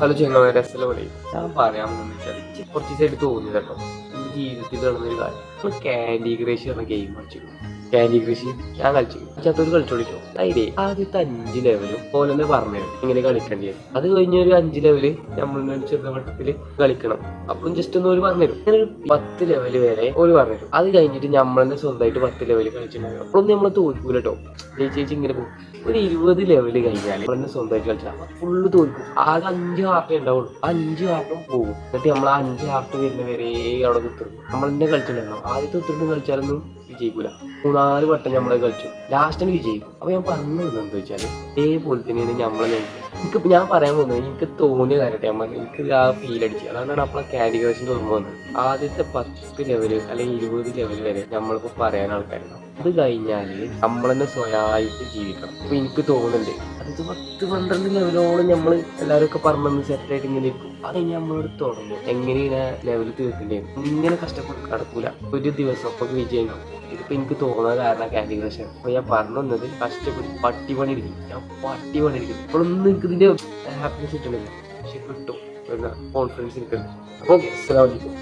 Hello ചെങ്ങന്മാരെ, രസമുള്ള കളി ഞാൻ പറയാമെന്ന് വെച്ചാൽ കുറച്ച് ദിവസമായിട്ട് തോന്നി കേട്ടോ. ജീവിതത്തിൽ നടന്നൊരു കാര്യം, നമ്മൾ ക്യാൻഡി ക്രഷ് പറഞ്ഞ ഗെയിം കളിച്ചിരുന്നു. ക്യാൻഡി ക്രഷ് ഞാൻ കളിച്ചു. ചത്തൊരു കളിച്ചോളിച്ചോ അതിലേ ആദ്യത്തെ 5 ലെവലും ഓലെന്നെ പറഞ്ഞു ഇങ്ങനെ കളിക്കേണ്ടി. അത് കഴിഞ്ഞ ഒരു 5 ലെവല് നമ്മൾ ചെറുപ്പത്തില് കളിക്കണം. അപ്പം ജസ്റ്റ് ഒന്ന് ഒരു പറഞ്ഞുതരും. അങ്ങനെ ഒരു 10 ലെവല് വരെ ഒരു പറഞ്ഞുതരും. അത് കഴിഞ്ഞിട്ട് നമ്മൾ തന്നെ സ്വന്തമായിട്ട് 10 ലെവല് കളിച്ചിട്ടുണ്ടായിരുന്നു. അപ്പോഴൊന്നും നമ്മൾ തോൽക്കൂല കേട്ടോ. ചേച്ചി ഇങ്ങനെ പോകും. ഒരു 20 ലെവല് കഴിഞ്ഞാൽ നമ്മളെന്നെ സ്വന്തമായിട്ട് കളിച്ചാൽ ഫുള്ള് തോൽക്കും. ആകെ 5 ഹാർട്ടേ ഉണ്ടാവുള്ളൂ. 5 ഹാർട്ടും പോകും. എന്നിട്ട് നമ്മൾ 5 ഹാർട്ട് വരുന്ന വരെ അവിടെ കുത്തിരും. നമ്മളെന്നെ കളിച്ചിട്ടുണ്ടായിരുന്നു. ആദ്യത്തെ ഉത്തരത്ത് കളിച്ചാലൊന്നും വിജയിക്കൂല. 3-4 വട്ടം നമ്മളെ കളിച്ചു. ലാസ്റ്റിന് വിജയിക്കും. അപ്പൊ ഞാൻ പറഞ്ഞു എന്താ വെച്ചാൽ ഇതേപോലെ തന്നെയാണ് നമ്മളെ ലൈഫ്. എനിക്കിപ്പോ ഞാൻ പറയാൻ പോകുന്നത് എനിക്ക് തോന്നിയ കാര്യട്ടെ എനിക്ക് ആ ഫീൽ അടിച്ചു. അതാണ് നമ്മളെ ക്യാൻഡി ക്രഷിന്റെ ഓർമ്മ വന്നത്. ആദ്യത്തെ 10 ലെവല് അല്ലെങ്കിൽ 20 ലെവല് വരെ നമ്മളിപ്പോ പറയാൻ ആൾക്കാരുണ്ടാവും. അത് കഴിഞ്ഞാല് നമ്മൾ തന്നെ സ്വയമായിട്ട് ജീവിക്കണം. അപ്പൊ എനിക്ക് തോന്നുന്നുണ്ട് അതായത് 10-12 ലെവലോളം നമ്മള് എല്ലാവരും ഒക്കെ പറഞ്ഞ് സെറ്റായിട്ട് ഇങ്ങനെ ഇരിക്കും. അത് കഴിഞ്ഞ് നമ്മളോട് തുടങ്ങും എങ്ങനെയാണ് ലെവല് തീർക്കേണ്ടി വരും. ഇങ്ങനെ കഷ്ടപ്പെട്ട് നടക്കൂല. ഒരു ദിവസം അപ്പൊ വിജയം ഉണ്ടാവും. ഇതിപ്പോ എനിക്ക് തോന്നാൻ കാരണം ക്യാൻഡി ക്രഷ് ആണ്. അപ്പൊ ഞാൻ പറഞ്ഞു വന്നത് കഷ്ടപ്പെട്ട് പട്ടിപണി ഇരിക്കും. ഞാൻ പട്ടിപണി ഇരിക്കും. ഇപ്പോഴൊന്നും എനിക്ക് ഇതിന്റെ ഹാപ്പിനെസ് കിട്ടണില്ല. പക്ഷെ കിട്ടും. കോൺഫിഡൻസ് കിട്ടും. ഓക്കെ, അസ്സലാമു അലൈക്കും.